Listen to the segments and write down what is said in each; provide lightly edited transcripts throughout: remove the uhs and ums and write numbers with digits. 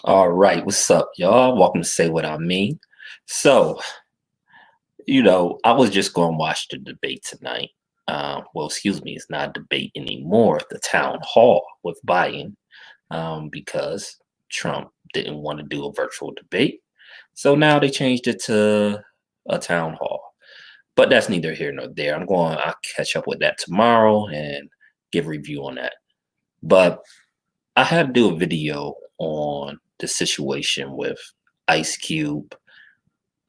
All right, what's up, y'all? Welcome to Say What I Mean. So, I was just going to watch the debate tonight. Well, excuse me, it's not a debate anymore. The town hall with Biden, because Trump didn't want to do a virtual debate. So now they changed it to a town hall. But that's neither here nor there. I'll catch up with that tomorrow and give a review on that. But I had to do a video on the situation with Ice Cube,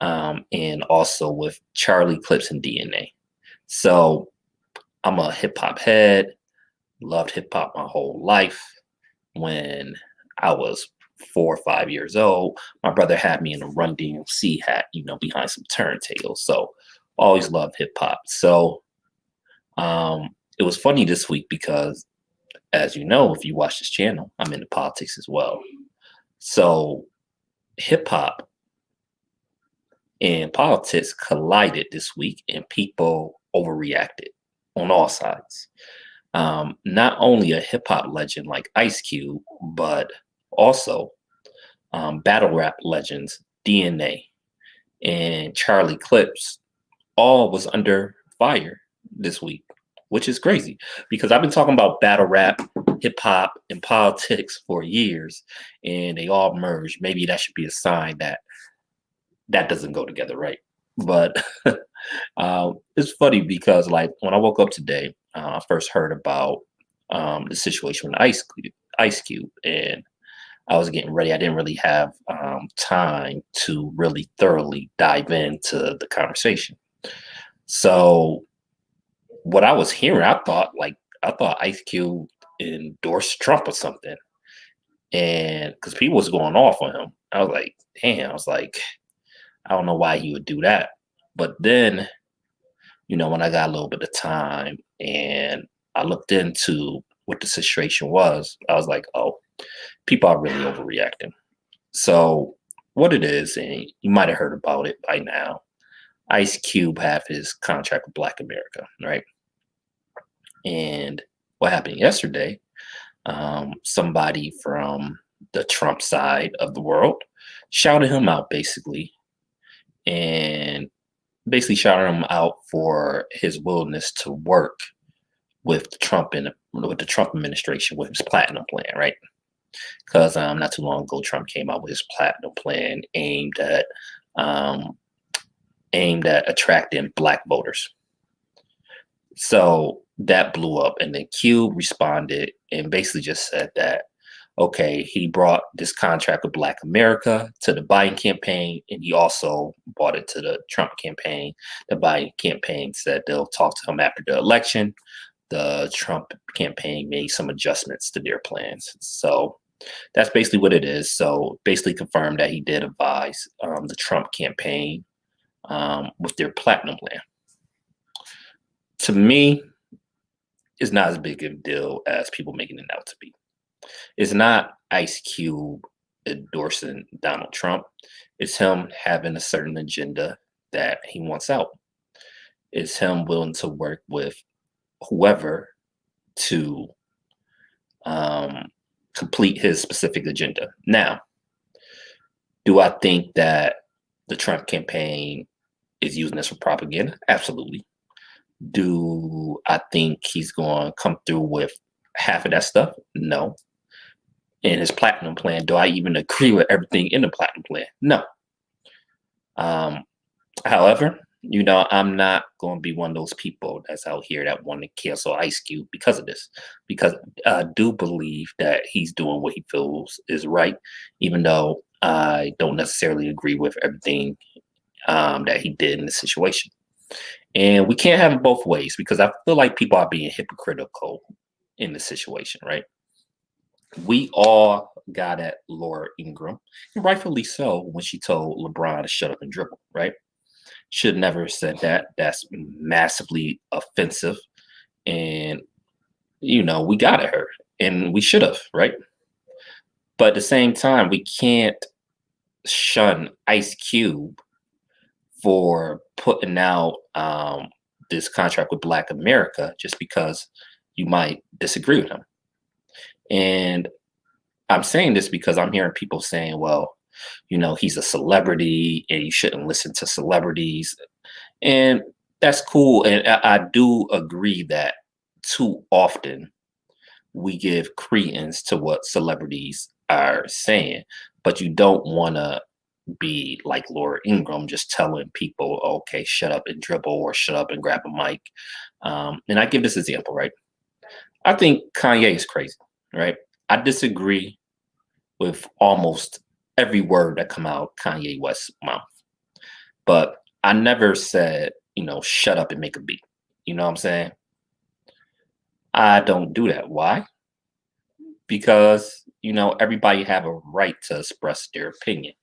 and also with Charlie Clips and DNA. So I'm a hip hop head, loved hip hop my whole life. When I was 4 or 5 years old, my brother had me in a Run DMC hat, behind some turntables. So always loved hip hop. So it was funny this week because, as you know, if you watch this channel, I'm into politics as well. So hip hop and politics collided this week, and people overreacted on all sides. Not only a hip hop legend like Ice Cube, but also battle rap legends DNA and Charlie Clips all was under fire this week, which is crazy because I've been talking about battle rap, hip hop, and politics for years, and they all merged. Maybe that should be a sign that doesn't go together, right? But it's funny because, like, when I woke up today, I first heard about the situation with Ice Cube, and I was getting ready. I didn't really have time to really thoroughly dive into the conversation. So what I was hearing, I thought Ice Cube endorsed Trump or something, and because people was going off on him, I was like, damn. I was like, I don't know why he would do that. But then, when I got a little bit of time and I looked into what the situation was, I was like, oh, people are really overreacting. So, what it is, and you might have heard about it by now, Ice Cube have his contract with Black America, right? And what happened yesterday, somebody from the Trump side of the world shouted him out basically, and basically shouted him out for his willingness to work with the Trump administration with his platinum plan, right? Because not too long ago, Trump came out with his platinum plan um, aimed at attracting black voters. So that blew up, and then Q responded and basically just said that, okay, he brought this contract with Black America to the Biden campaign, and he also brought it to the Trump campaign. The Biden campaign said they'll talk to him after the election. The Trump campaign made some adjustments to their plans. So that's basically what it is. So basically confirmed that he did advise the Trump campaign with their platinum plan. To me, it's not as big of a deal as people making it out to be. It's not Ice Cube endorsing Donald Trump. It's him having a certain agenda that he wants out. It's him willing to work with whoever to complete his specific agenda. Now, do I think that the Trump campaign is using this for propaganda? Absolutely. Do I think he's going to come through with half of that stuff? No. In his platinum plan, do I even agree with everything in the platinum plan? No. However, I'm not going to be one of those people that's out here that want to cancel Ice Cube because of this, because I do believe that he's doing what he feels is right, even though I don't necessarily agree with everything that he did in the situation. And we can't have it both ways because I feel like people are being hypocritical in the situation, right? We all got at Laura Ingraham, and rightfully so, when she told LeBron to shut up and dribble, right? Should never have said that. That's massively offensive. And, we got at her and we should have, right? But at the same time, we can't shun Ice Cube for putting out this contract with Black America just because you might disagree with him. And I'm saying this because I'm hearing people saying, well, he's a celebrity and you shouldn't listen to celebrities. And that's cool. And I do agree that too often we give credence to what celebrities are saying, but you don't want to be like Laura Ingraham, just telling people, okay, shut up and dribble or shut up and grab a mic. And I give this example, right? I think Kanye is crazy, right? I disagree with almost every word that come out Kanye West's mouth, but I never said, shut up and make a beat. You know what I'm saying? I don't do that. Why? Because everybody have a right to express their opinion,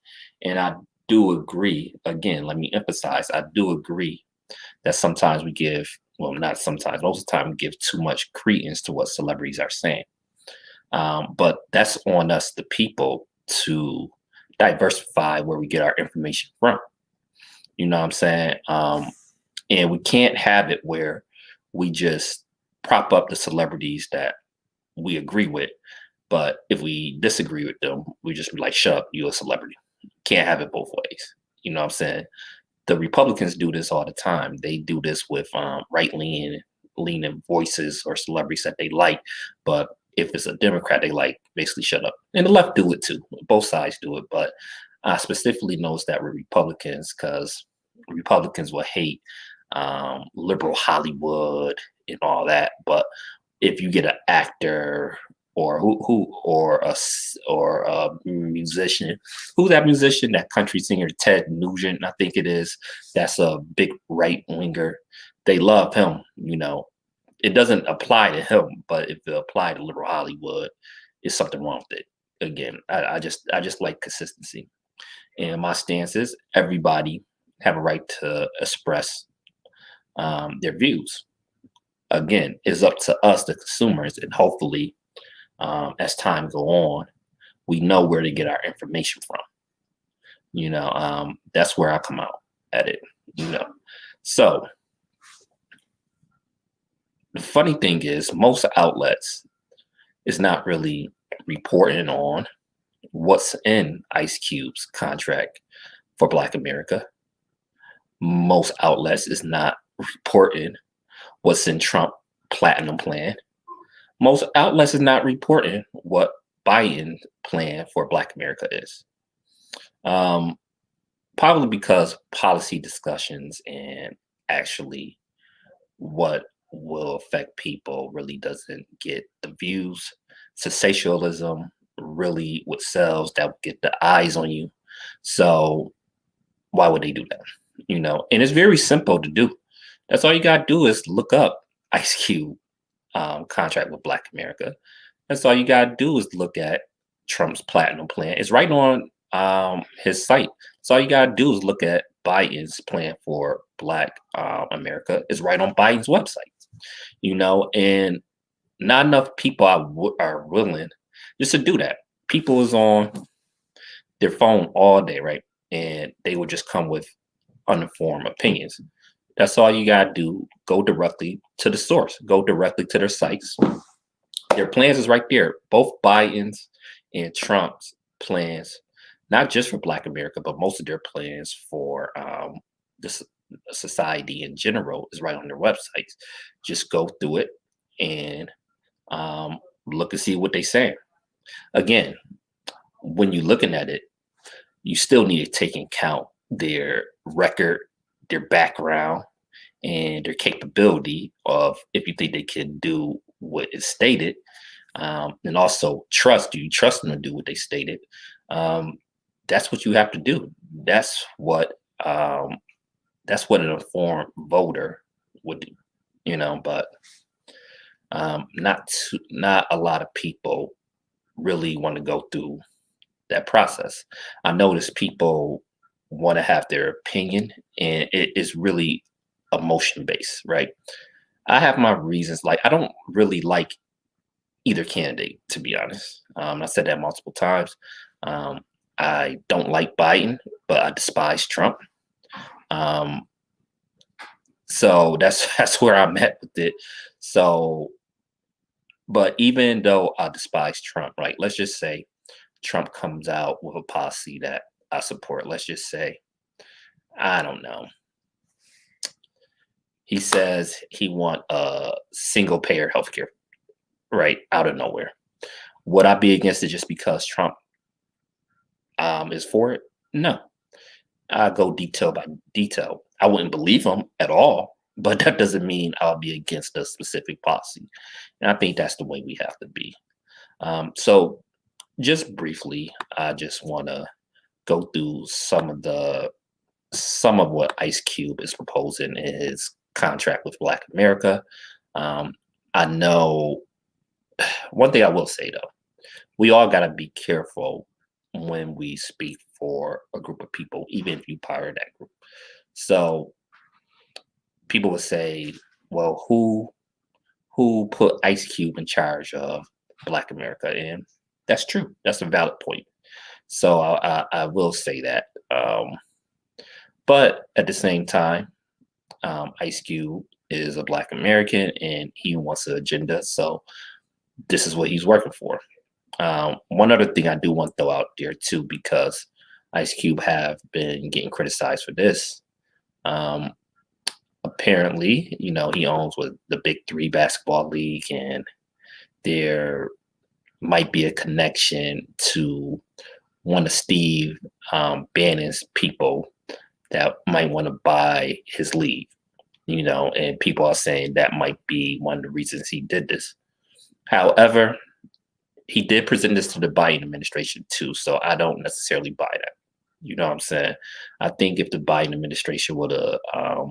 and I do agree. Again, let me emphasize, I do agree that sometimes we give, well, not sometimes, most of the time we give too much credence to what celebrities are saying. But that's on us, the people, to diversify where we get our information from. You know what I'm saying? And we can't have it where we just prop up the celebrities that we agree with. But if we disagree with them, we just be like, shut up, you a celebrity. Can't have it both ways. You know what I'm saying? The Republicans do this all the time. They do this with leaning voices or celebrities that they like. But if it's a Democrat, they like basically shut up. And the left do it too. Both sides do it. But I specifically noticed that with Republicans because Republicans will hate liberal Hollywood and all that. But if you get an actor or or a musician, who's that musician, that country singer Ted Nugent, I think it is, that's a big right winger. They love him. It doesn't apply to him, but if it applied to liberal Hollywood, it's something wrong with it. Again, I just like consistency, and my stance is everybody have a right to express their views. Again, it's up to us, the consumers, and hopefully, as time go on, we know where to get our information from. That's where I come out at it. So the funny thing is, most outlets is not really reporting on what's in Ice Cube's contract for Black America. Most outlets is not reporting what's in Trump platinum plan. Most outlets is not reporting what Biden's plan for Black America is. Probably because policy discussions and actually what will affect people really doesn't get the views. Sensationalism really what sells, that will get the eyes on you. So why would they do that? And it's very simple to do. That's all you gotta do is look up Ice Cube contract with Black America. That's all you gotta do is look at Trump's platinum plan. It's right on his site. So all you gotta do is look at Biden's plan for Black America. It's right on Biden's website. And not enough people are willing just to do that. People is on their phone all day, right? And they will just come with uninformed opinions. That's all you gotta do. Go directly to the source. Go directly to their sites. Their plans is right there. Both Biden's and Trump's plans, not just for Black America, but most of their plans for this society in general is right on their websites. Just go through it and look and see what they say. Again, when you're looking at it, you still need to take into account their record, their background, and their capability of if you think they can do what is stated, and also trust. Do you trust them to do what they stated? That's what you have to do. That's what an informed voter would do. But not a lot of people really want to go through that process. I notice people want to have their opinion, and it is really emotion based, right? I have my reasons. Like, I don't really like either candidate, to be honest. I said that multiple times. I don't like Biden, but I despise Trump. So that's where I'm at with it. So, but even though I despise Trump, right? Let's just say Trump comes out with a policy that I support. Let's just say, I don't know. He says he want a single payer healthcare, right, out of nowhere. Would I be against it just because Trump is for it? No. I go detail by detail. I wouldn't believe him at all, but that doesn't mean I'll be against a specific policy. And I think that's the way we have to be. So just briefly, I just want to go through some of what Ice Cube is proposing in his contract with Black America. Um, I know one thing I will say though, we all got to be careful when we speak for a group of people, even if you part of that group. So people would say, well, who put Ice Cube in charge of Black America? And that's true. That's a valid point. So I will say that. But at the same time, Ice Cube is a Black American and he wants an agenda. So this is what he's working for. One other thing I do want to throw out there too, because Ice Cube have been getting criticized for this. Apparently, he owns with the Big Three basketball league, and there might be a connection to one of Steve Bannon's people that might want to buy his league. And people are saying that might be one of the reasons he did this. However, he did present this to the Biden administration too, so I don't necessarily buy that. You know what I'm saying? I think if the Biden administration would have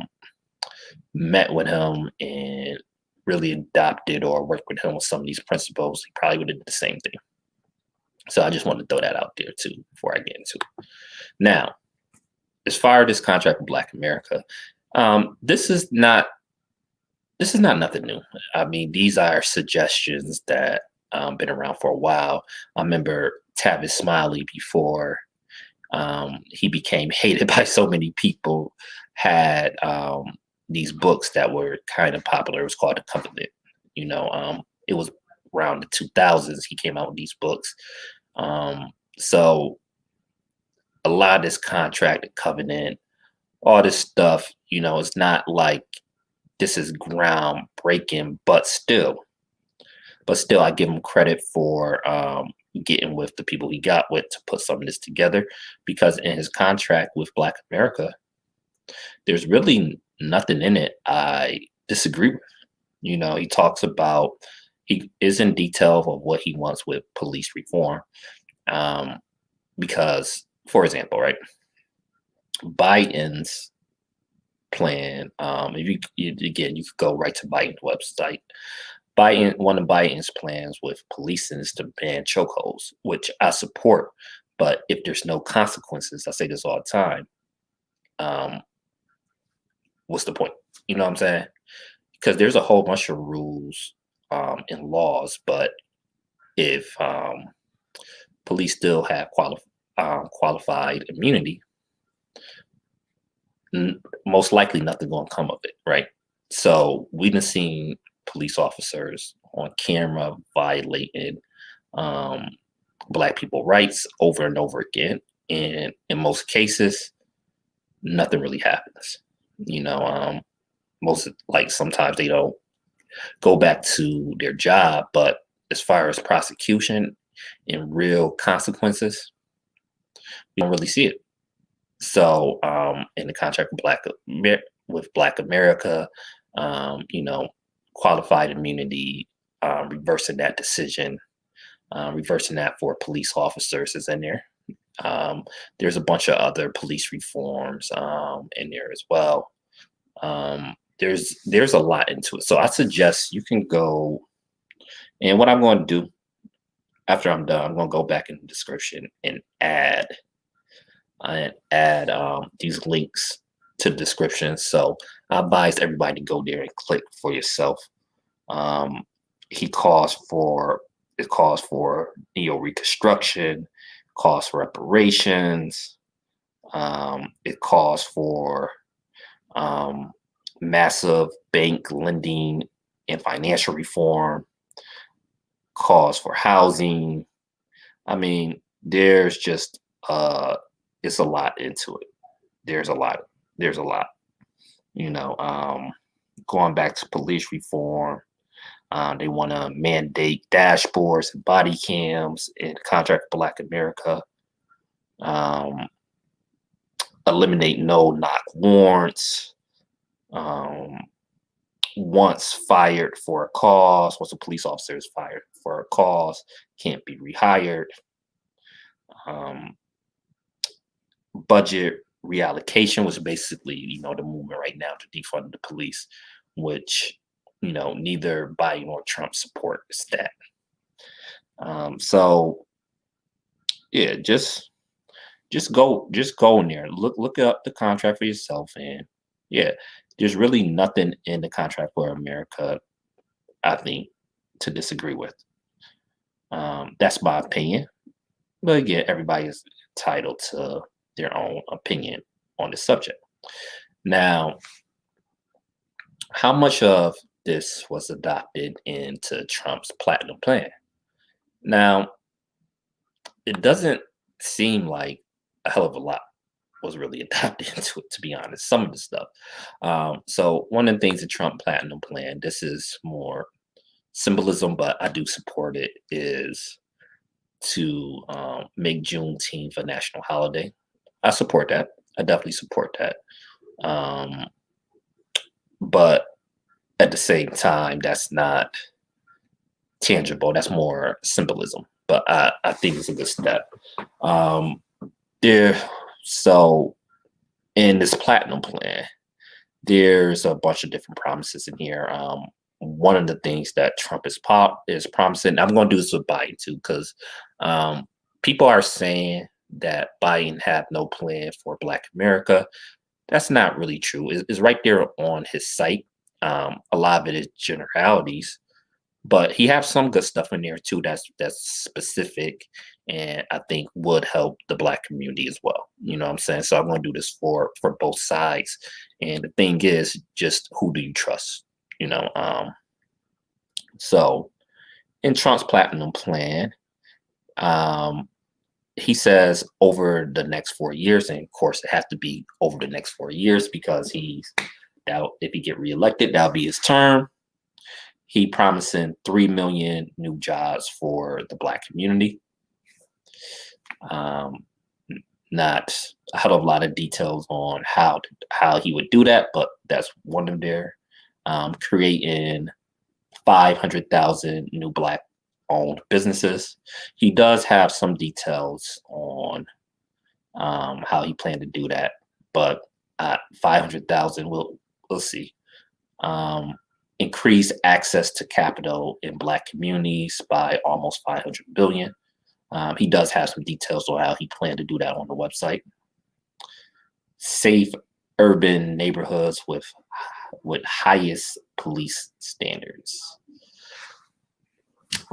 met with him and really adopted or worked with him with some of these principles, he probably would have did the same thing. So I just wanted to throw that out there too before I get into it. Now, as far as this contract with Black America, this is not nothing new. I mean, these are suggestions that been around for a while. I remember Tavis Smiley before he became hated by so many people had these books that were kind of popular. It was called The Covenant. It was around the 2000s he came out with these books. So a lot of this contract, the covenant, all this stuff, it's not like this is groundbreaking, but still, I give him credit for getting with the people he got with to put some of this together, because in his contract with Black America, there's really nothing in it I disagree with. He talks about, he is in detail of what he wants with police reform. Because, for example, right, Biden's plan, if you could go right to Biden's website. One of Biden's plans with policing is to ban chokeholds, which I support. But if there's no consequences, I say this all the time, what's the point? You know what I'm saying? Because there's a whole bunch of rules and laws, but if police still have qualified immunity, most likely nothing going to come of it, right? So we've been seeing police officers on camera violating Black people rights over and over again, and in most cases, nothing really happens. Sometimes they don't go back to their job, but as far as prosecution and real consequences, we don't really see it. So in the contract with Black America, qualified immunity, reversing that decision, reversing that for police officers is in there. There's a bunch of other police reforms in there as well. There's a lot into it. So I suggest you can go, and what I'm going to do after I'm done, I'm going to go back in the description and add these links to the description. So I advise everybody to go there and click for yourself. It calls for neo-reconstruction, calls for reparations, it calls for massive bank lending and financial reform, calls for housing. I mean, there's just it's a lot into it. There's a lot. There's a lot. You know, going back to police reform, they want to mandate dashboards and body cams in contract for Black America. Um, Eliminate no knock warrants. Um, once fired for a cause, once a police officer is fired for a cause, can't be rehired. Um, Budget reallocation was basically, the movement right now to defund the police, which, neither Biden or Trump supports that. So yeah, just go in there, look up the contract for yourself, and yeah, there's really nothing in the contract for America, I think, to disagree with. That's my opinion, but again, everybody is entitled to their own opinion on the subject. Now, how much of this was adopted into Trump's platinum plan? Now, it doesn't seem like a hell of a lot was really adopted into it, to be honest. Some of the stuff. So, one of the things the Trump platinum plan, this is more symbolism, but I do support it, is to make Juneteenth a national holiday. I support that. I definitely support that. Um, but at the same time, that's not tangible. That's more symbolism. But I think it's a good step. Um, there, so in this platinum plan, there's a bunch of different promises in here. One of the things that Trump is promising. I'm going to do this with Biden too, because people are saying that Biden had no plan for Black America. That's not really true. It's right there on his site. A lot of it is generalities, but he has some good stuff in there too. That's specific, and I think would help the Black community as well. You know what I'm saying? So I'm going to do this for both sides. And the thing is, just who do you trust? You know. So in Trump's platinum plan, um, he says over the next 4 years, and of course it has to be over the next 4 years because if he get reelected, that'll be his term. He promising 3 million new jobs for the Black community. Not a hell of a lot of details on how he would do that, but that's one of their creating 500,000 new Black owned businesses. He does have some details on how he planned to do that, but 500,000, we'll see. Increase access to capital in Black communities by almost 500 billion. He does have some details on how he planned to do that on the website. Safe urban neighborhoods with highest police standards.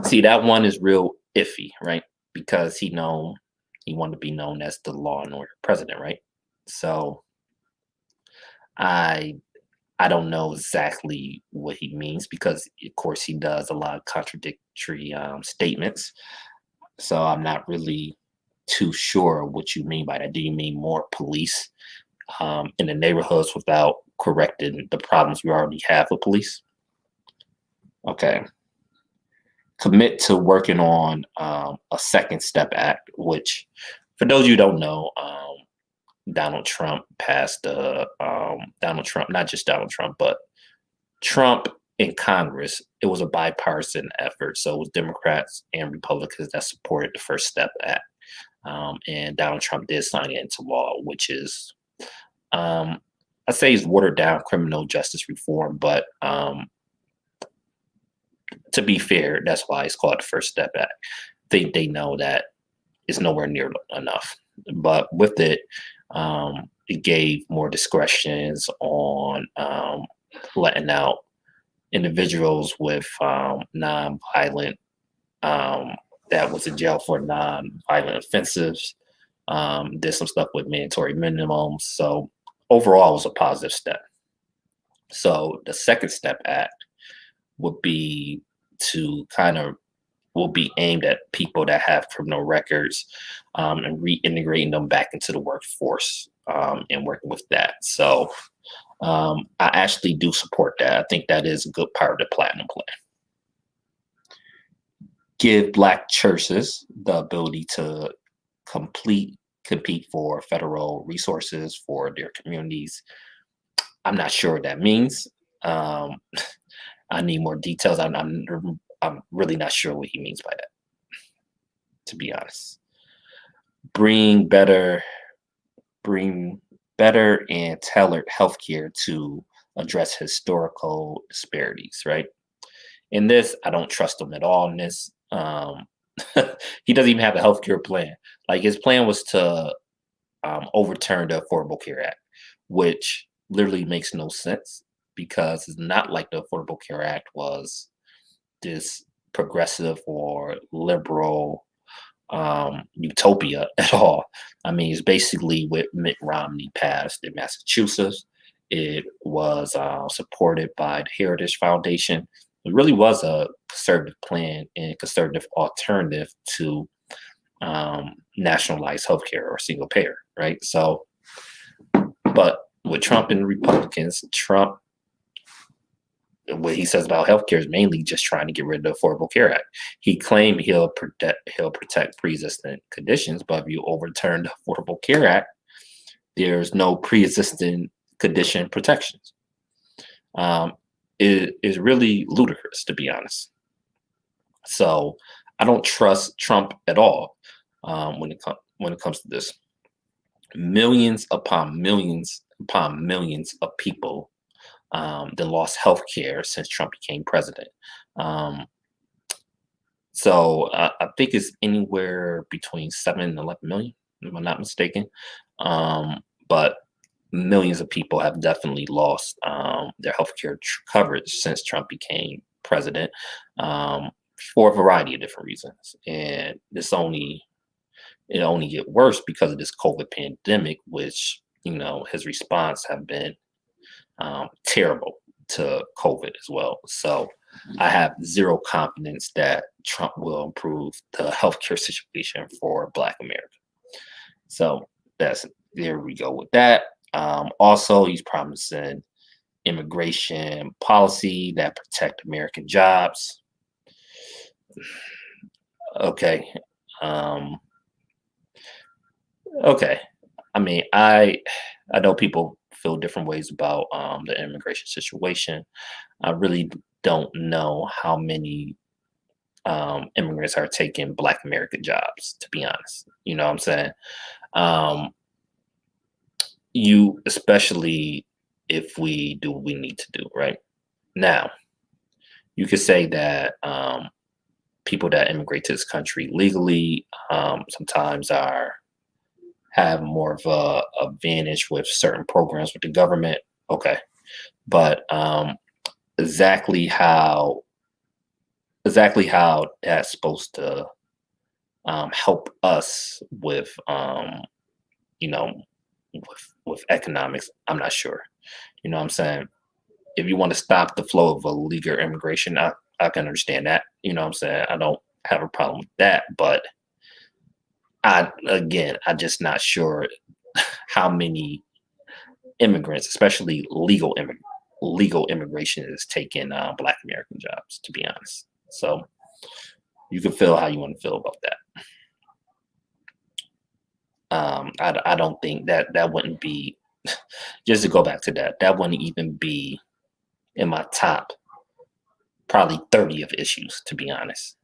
See, that one is real iffy, right? Because he wanted to be known as the law and order president, right? So I don't know exactly what he means because, of course, he does a lot of contradictory statements. So I'm not really too sure what you mean by that. Do you mean more police in the neighborhoods without correcting the problems we already have with police? Okay. Commit to working on a Second Step Act, which, for those of you who don't know, Donald Trump passed not just Donald Trump, but Trump in Congress. It was a bipartisan effort. So it was Democrats and Republicans that supported the First Step Act. And Donald Trump did sign it into law, which is, I say it's watered down criminal justice reform, but to be fair, that's why it's called the First Step Act. They know that it's nowhere near enough. But with it, it gave more discretions on letting out individuals with non-violent that was in jail for non-violent offenses. Did some stuff with mandatory minimums. So overall, it was a positive step. So the Second Step Act would be to kind of will be aimed at people that have criminal records, and reintegrating them back into the workforce, and working with that. So I actually do support that. I think that is a good part of the Platinum Plan. Give Black churches the ability to compete for federal resources for their communities. I'm not sure what that means. Um, I need more details. I'm really not sure what he means by that, to be honest. Bring better, bring better and tailored healthcare to address historical disparities, right? In this, I don't trust him at all in this. He doesn't even have a healthcare plan. Like his plan was to overturn the Affordable Care Act, which literally makes no sense because it's not like the Affordable Care Act was this progressive or liberal utopia at all. I mean, it's basically what Mitt Romney passed in Massachusetts. It was supported by the Heritage Foundation. It really was a conservative plan and conservative alternative to nationalized healthcare or single payer, right? So, but with Trump and Republicans, Trump, what he says about healthcare is mainly just trying to get rid of the Affordable Care Act. He claimed he'll protect pre-existing conditions, but if you overturn the Affordable Care Act, there's no pre-existing condition protections. It is really ludicrous, to be honest. So I don't trust Trump at all when it comes to this. Millions upon millions upon millions of people that lost health care since Trump became president. Um, I think it's anywhere between 7 and 11 million, if I'm not mistaken. But millions of people have definitely lost their healthcare coverage since Trump became president, for a variety of different reasons. And it only get worse because of this COVID pandemic, which his response have been terrible to COVID as well. So I have zero confidence that Trump will improve the healthcare situation for Black America. So there we go with that. Also, he's promising immigration policy that protect American jobs. Okay. Okay. I mean, I know people feel different ways about the immigration situation. I really don't know how many immigrants are taking Black American jobs, to be honest. You know what I'm saying? Um, you, especially if we do what we need to do, right? Now, you could say that people that immigrate to this country legally sometimes have more of a advantage with certain programs with the government. Okay, but exactly how that's supposed to help us with you know with economics, I'm not sure. You know what I'm saying? If you want to stop the flow of illegal immigration, I can understand that. You know what I'm saying? I don't have a problem with that, but I'm just not sure how many immigrants, especially legal immigration, is taking Black American jobs, to be honest. So you can feel how you want to feel about that. I don't think that wouldn't be, just to go back to that wouldn't even be in my top probably 30 of issues, to be honest.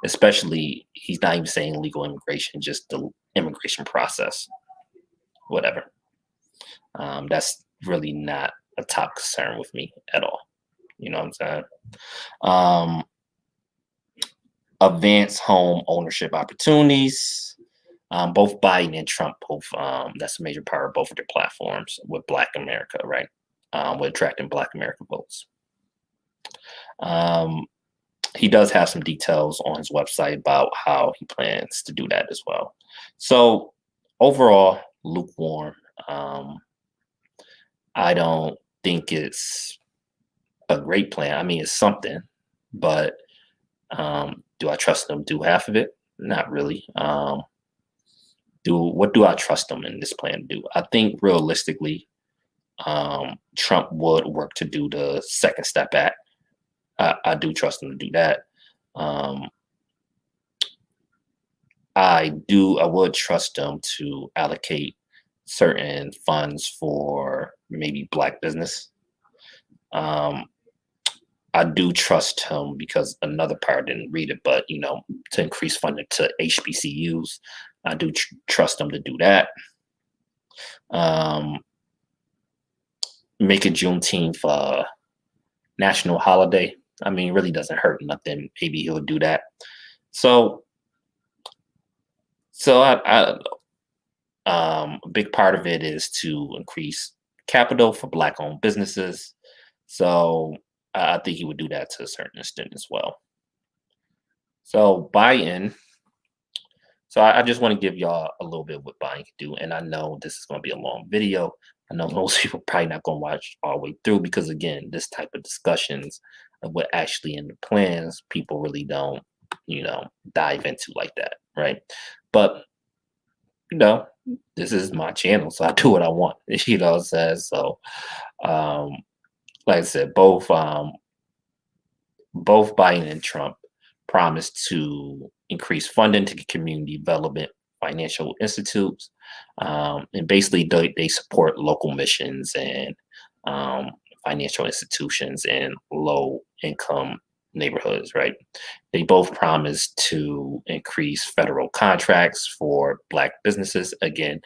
Especially, he's not even saying legal immigration, just the immigration process, whatever. That's really not a top concern with me at all. You know what I'm saying? Um, Advance home ownership opportunities. Both Biden and Trump, both that's a major part of both of their platforms with Black America, right? With attracting Black American votes. Um, he does have some details on his website about how he plans to do that as well. So overall, lukewarm. I don't think it's a great plan. I mean, it's something, but Do I trust them to do half of it? Not really. What do I trust them in this plan to do? I think realistically, Trump would work to do the Second Step Act. I do trust him to do that. Um, I would trust them to allocate certain funds for maybe Black business. Um, I do trust him because another part, I didn't read it, but to increase funding to HBCUs, I do trust him to do that. Um, make it Juneteenth national holiday. I mean, it really doesn't hurt nothing. Maybe he'll do that. So, I don't know. A big part of it is to increase capital for Black-owned businesses. So, I think he would do that to a certain extent as well. So, buy-in. So, I just want to give y'all a little bit of what buying can do. And I know this is going to be a long video. I know most people probably not going to watch all the way through because, again, this type of discussions of what actually in the plans, people really don't, dive into like that, right? But you know, this is my channel, so I do what I want. You know what I'm saying? So, um, like I said, both Biden and Trump promised to increase funding to community development financial institutes, and basically they support local missions and um, financial institutions in low income neighborhoods. Right? They both promised to increase federal contracts for Black businesses. Again,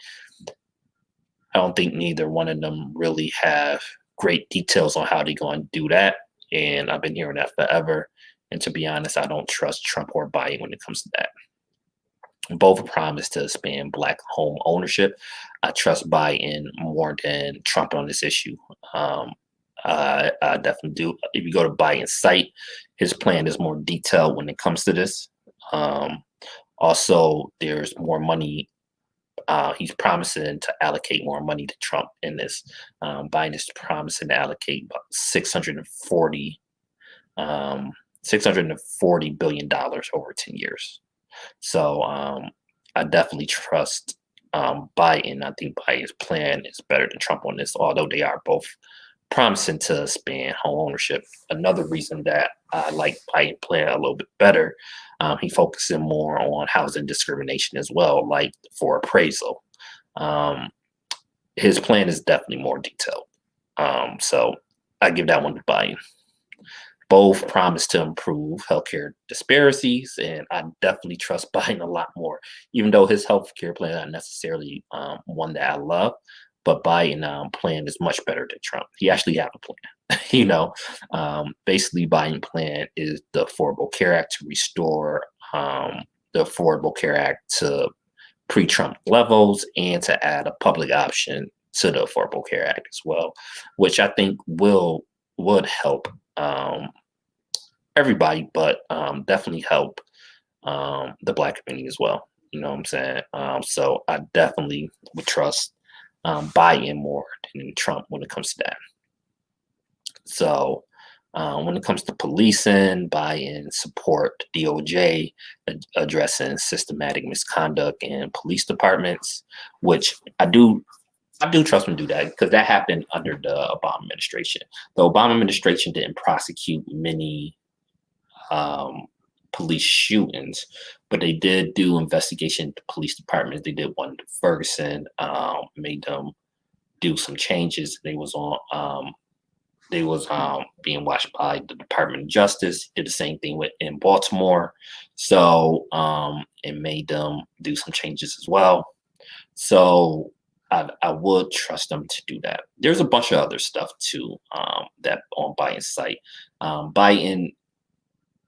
I don't think neither one of them really have great details on how they're going to do that. And I've been hearing that forever. And to be honest, I don't trust Trump or Biden when it comes to that. Both promised to expand Black home ownership. I trust Biden more than Trump on this issue. I definitely do. If you go to Biden's site, his plan is more detailed when it comes to this. Um, Also, there's more money. He's promising to allocate more money to Trump in this. Biden is promising to allocate about 640 billion dollars over 10 years. So I definitely trust Biden. I think Biden's plan is better than Trump on this, although they are both promising to expand home ownership. Another reason that I like Biden plan a little bit better, he focusing more on housing discrimination as well, like for appraisal. Um, his plan is definitely more detailed. So I give that one to Biden. Both promise to improve healthcare disparities, and I definitely trust Biden a lot more, even though his healthcare plan is not necessarily one that I love. But Biden plan is much better than Trump. He actually have a plan. Basically, Biden plan is the Affordable Care Act to restore the Affordable Care Act to pre-Trump levels and to add a public option to the Affordable Care Act as well, which I think would help everybody, but definitely help the Black community as well. You know what I'm saying? So I definitely would trust Biden more than Trump when it comes to that. So when it comes to policing, Biden support DOJ addressing systematic misconduct in police departments, which I do trust him to do that because that happened under the Obama administration. The Obama administration didn't prosecute many um, police shootings, but they did do investigation to police departments. They did one to Ferguson, made them do some changes. They was being watched by the Department of Justice. Did the same thing in Baltimore, so it made them do some changes as well. So I would trust them to do that. There's a bunch of other stuff too that on Biden's site. On Biden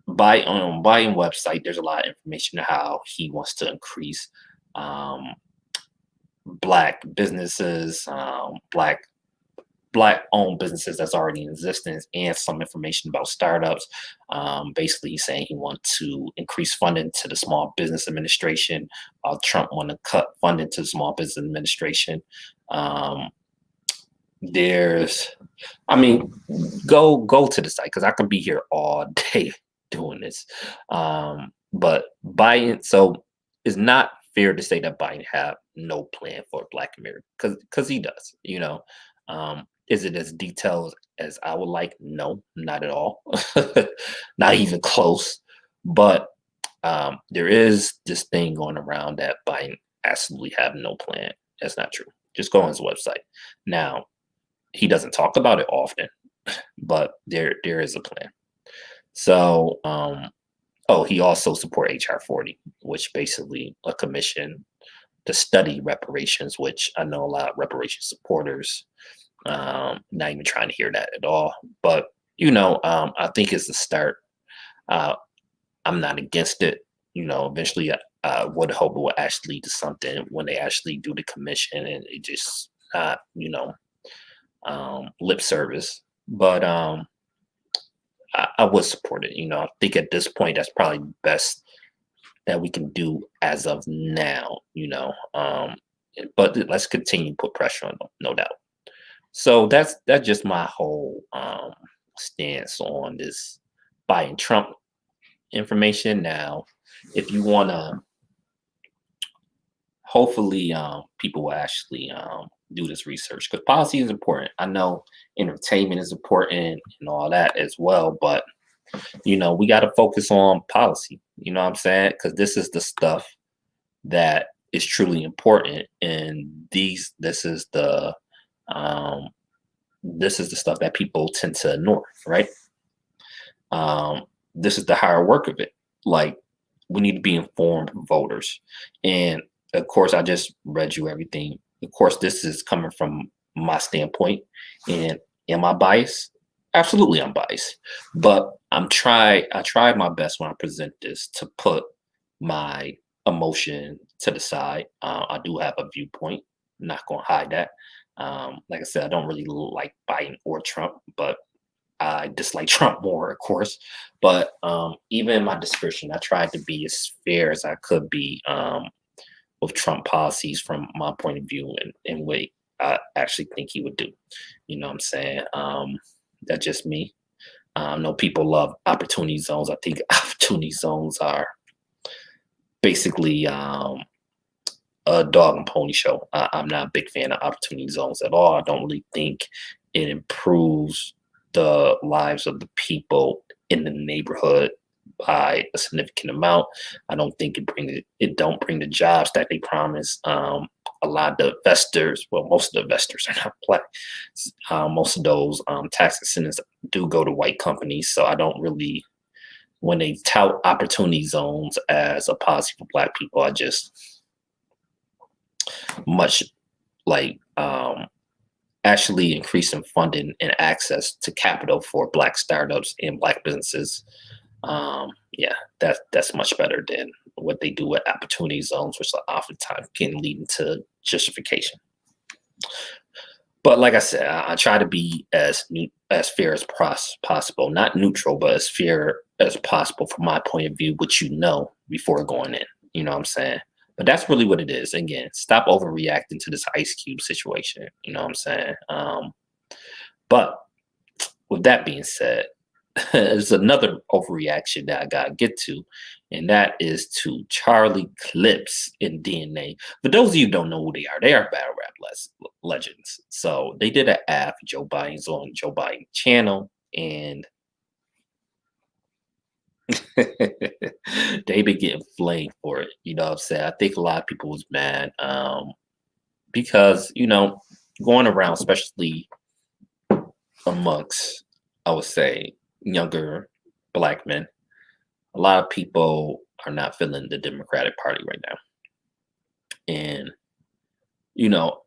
website, there's a lot of information on how he wants to increase Black businesses, Black owned businesses that's already in existence, and some information about startups. Basically, he's saying he wants to increase funding to the Small Business Administration. Trump want to cut funding to the Small Business Administration. There's, I mean, go to the site because I can be here all day doing this. but Biden, so it's not fair to say that Biden have no plan for Black America because he does. Is it as detailed as I would like? No, not at all, not even close. But there is this thing going around that Biden absolutely have no plan. That's not true. Just go on his website. Now, he doesn't talk about it often, but there is a plan. So, oh, he also support HR 40, which basically a commission to study reparations, which I know a lot of reparation supporters not even trying to hear that at all. But I think it's the start. Uh, I'm not against it. Eventually, I would hope it will actually lead to something when they actually do the commission, and it just not lip service. But I would support it. I think at this point that's probably best that we can do as of now. But let's continue to put pressure on them, no doubt. So that's just my whole stance on this Biden Trump information. Now, if you want to, hopefully, people will actually do this research because policy is important. I know entertainment is important and all that as well, but we got to focus on policy. You know what I'm saying? Because this is the stuff that is truly important, and um, this is the stuff that people tend to ignore, right? Um, this is the hard work of it. Like, we need to be informed voters. And of course, I just read you everything. Of course, this is coming from my standpoint. And am I biased? Absolutely, I'm biased. But I try my best when I present this to put my emotion to the side. I do have a viewpoint. I'm not gonna hide that. Like I said, I don't really like Biden or Trump, but I dislike Trump more, of course. But even in my description, I tried to be as fair as I could be with Trump policies from my point of view and what I actually think he would do. You know what I'm saying? That's just me. I know people love opportunity zones. I think opportunity zones are basically a dog and pony show. I'm not a big fan of opportunity zones at all. I don't really think it improves the lives of the people in the neighborhood by a significant amount. I don't think it don't bring the jobs that they promise. A lot of the investors, well, most of the investors are not black. Most of those tax incentives do go to white companies. So I don't really, when they tout opportunity zones as a policy for black people, I just much like actually increasing funding and access to capital for black startups and black businesses. Yeah, that's much better than what they do with opportunity zones, which oftentimes can lead into justification. But like I said, I try to be as fair as possible, not neutral, but as fair as possible from my point of view, which before going in. You know what I'm saying? But that's really what it is. Again, stop overreacting to this Ice Cube situation. You know what I'm saying? But with that being said, there's another overreaction that I gotta get to, and that is to Charlie Clips in DNA. For those of you who don't know who they are battle rap legends. So they did an ad for Joe Biden's on Joe Biden channel, and they been getting flamed for it. You know what I'm saying? I think a lot of people was mad because going around, especially amongst, I would say, younger black men, a lot of people are not feeling the Democratic Party right now. And, you know,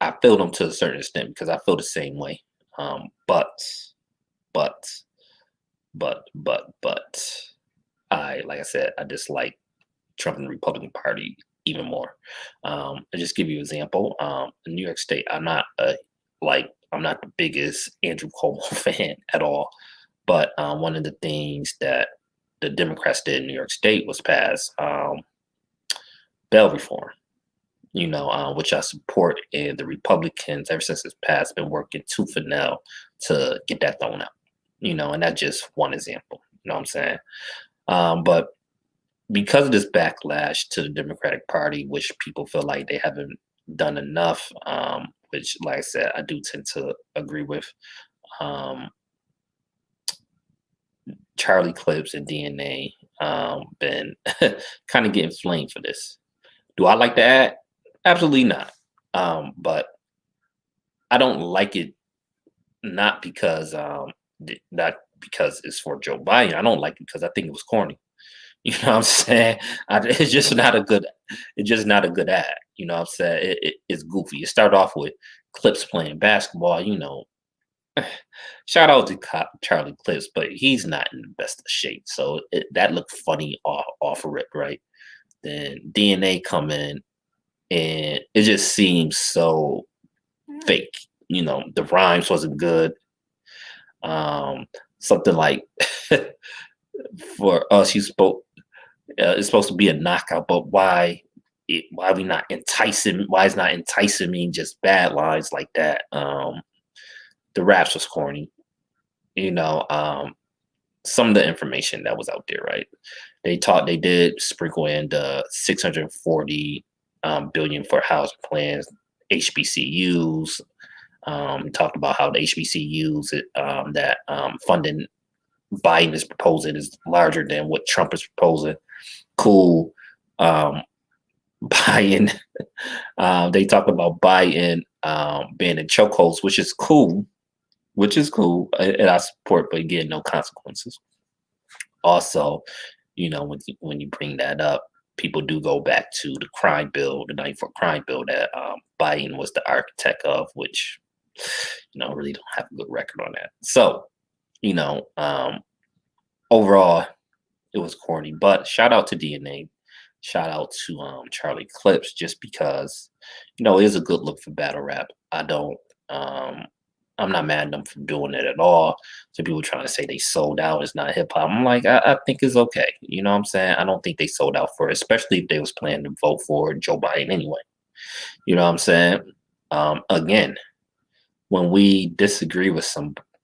I feel them to a certain extent because I feel the same way. But, but, but, like I said, I dislike Trump and the Republican Party even more. I'll just give you an example. In New York State, I'm not the biggest Andrew Cuomo fan at all. But one of the things that the Democrats did in New York State was pass bail reform, which I support. And the Republicans, ever since it's passed, been working tooth and nail to get that thrown out, and that's just one example. You know what I'm saying? But because of this backlash to the Democratic Party, which people feel like they haven't done enough, which, like I said, I do tend to agree with. Um, Charlie Clips and DNA been kind of getting flamed for this. Do I like the ad? Absolutely not. But I don't like it not because not because it's for Joe Biden. I don't like it because I think it was corny. You know what I'm saying? It's just not a good. It's just not a good ad. You know what I'm saying? It's goofy. It started off with Clips playing basketball. Shout out to Charlie Clips, but he's not in the best of shape. So that looked funny off of it, right? Then DNA come in, and it just seems so fake. The rhymes wasn't good. Something like for us, you spoke. It's supposed to be a knockout, but why we not enticing? Why is not enticing me? Just bad lines like that. The raps was corny. You know, some of the information that was out there, right? They did sprinkle in the 640 billion for housing plans, HBCUs. Talked about how the HBCUs that funding Biden is proposing is larger than what Trump is proposing. Cool. Um, Biden. They talk about Biden being in chokeholds, which is cool. Which is cool, and I support, but again, no consequences. Also, when you bring that up, people do go back to the crime bill, the 94 crime bill that Biden was the architect of, which really don't have a good record on that. So, you know, um, overall, it was corny. But shout out to DNA, shout out to Charlie Clips, just because it is a good look for battle rap. Um, I'm not mad at them for doing it at all. So people trying to say they sold out, it's not hip hop. I'm like, I think it's okay. You know what I'm saying? I don't think they sold out for it, especially if they was planning to vote for Joe Biden anyway. You know what I'm saying? Again, when we disagree with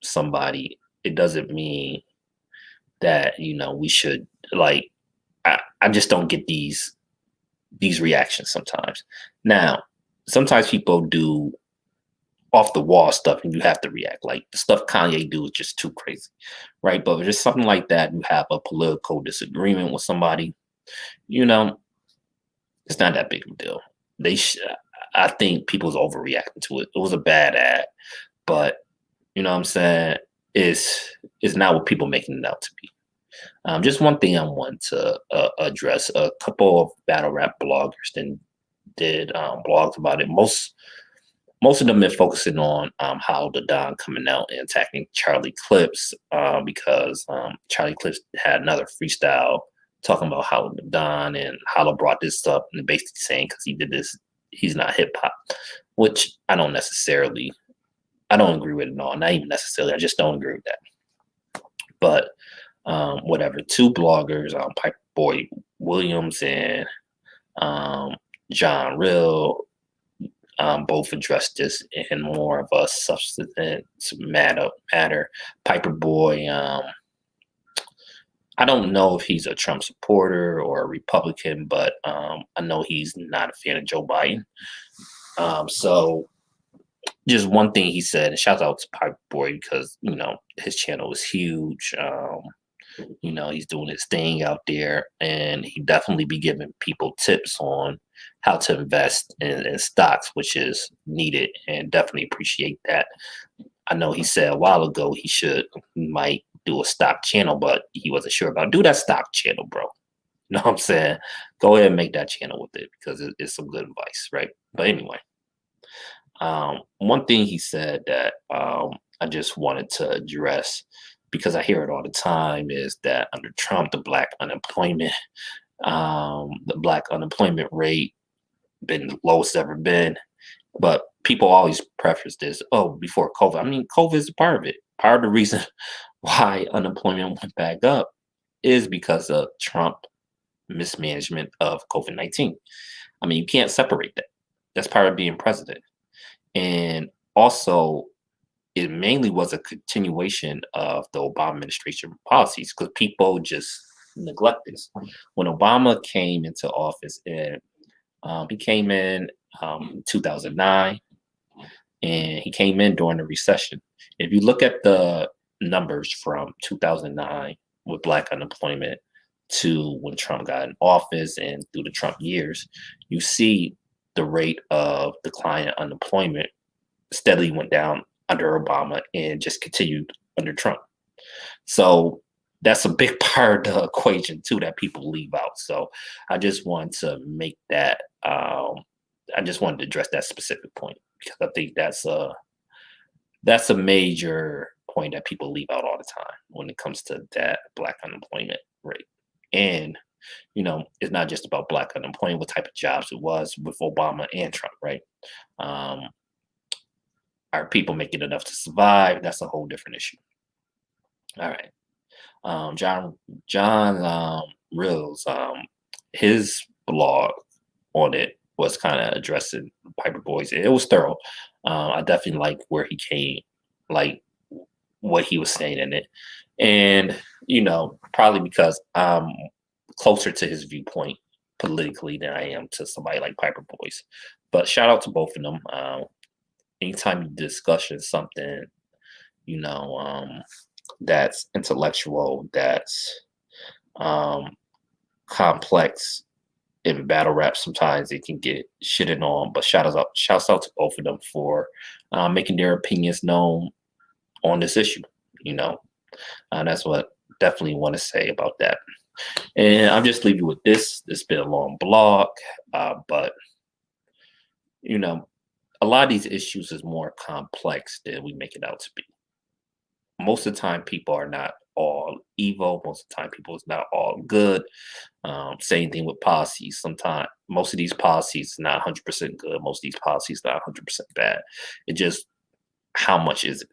somebody, it doesn't mean that we should, like, I just don't get these reactions sometimes. Now, sometimes people do off the wall stuff and you have to react. Like the stuff Kanye do is just too crazy, right? But if it's something like that, you have a political disagreement with somebody, you know, it's not that big of a deal. I think people's overreacting to it. It was a bad ad, but you know what I'm saying? It's not what people making it out to be. Just one thing I want to address: a couple of battle rap bloggers then did blogs about it. Most of them been focusing on how the Don coming out and attacking Charlie Clips because Charlie Clips had another freestyle talking about how the Don and Hollow brought this up and basically saying because he did this, he's not hip hop, which I don't agree with it at all. Not even necessarily. I just don't agree with that. But whatever. Two bloggers, Pipe Boy Williams and John Real, both addressed this in more of a substance matter. Piper Boy, I don't know if he's a Trump supporter or a Republican, but I know he's not a fan of Joe Biden. So just one thing he said, and shout out to Piper Boy because his channel is huge. He's doing his thing out there, and he definitely be giving people tips on how to invest in stocks, which is needed, and definitely appreciate that. I know he said a while ago he might do a stock channel, but he wasn't sure about. Do that stock channel, bro. You know what I'm saying? Go ahead and make that channel with it because it's some good advice, right? But anyway, one thing he said that I just wanted to address because I hear it all the time is that under Trump, the black unemployment rate been the lowest ever been. But people always preface this, before COVID. I mean, COVID is a part of it. Part of the reason why unemployment went back up is because of Trump mismanagement of COVID-19. I mean, you can't separate that. That's part of being president. And also, it mainly was a continuation of the Obama administration policies because people just neglect this. When Obama came into office, and he came in 2009, and he came in during the recession. If you look at the numbers from 2009 with black unemployment to when Trump got in office and through the Trump years, you see the rate of decline in unemployment steadily went down under Obama and just continued under Trump. So that's a big part of the equation too that people leave out. So I just want to make that. I just wanted to address that specific point because I think that's a major point that people leave out all the time when it comes to that black unemployment rate. And it's not just about black unemployment, what type of jobs it was with Obama and Trump, right? Um, are people making enough to survive? That's a whole different issue. All right. John Reels, his blog on it was kind of addressing Piper Boys. It was thorough. I definitely like where he came, like what he was saying in it, and probably because I'm closer to his viewpoint politically than I am to somebody like Piper Boys. But shout out to both of them. Anytime you discussion something, you know, that's intellectual, that's complex in battle rap, sometimes it can get shitted on. But shouts out to both of them for making their opinions known on this issue. That's what definitely want to say about that. And I'll just leave you with this. It's been a long blog, but a lot of these issues is more complex than we make it out to be. Most of the time, people are not all evil. Most of the time, people is not all good. Same thing with policies. Sometimes most of these policies are not 100% good. Most of these policies are not 100% bad. It just how much is it?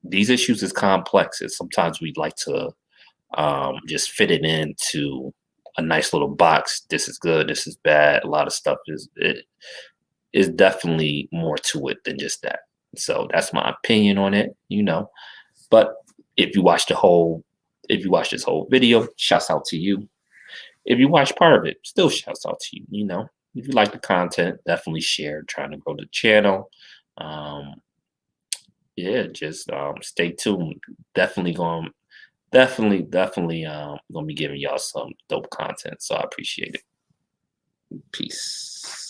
These issues is complex, and sometimes we'd like to just fit it into a nice little box. This is good. This is bad. A lot of stuff is definitely more to it than just that. So that's my opinion on it. But if you watch this whole video, shouts out to you. If you watch part of it, still shouts out to you. If you like the content, definitely share. Trying to grow the channel. Yeah, just stay tuned. Definitely gonna be giving y'all some dope content. So I appreciate it. Peace.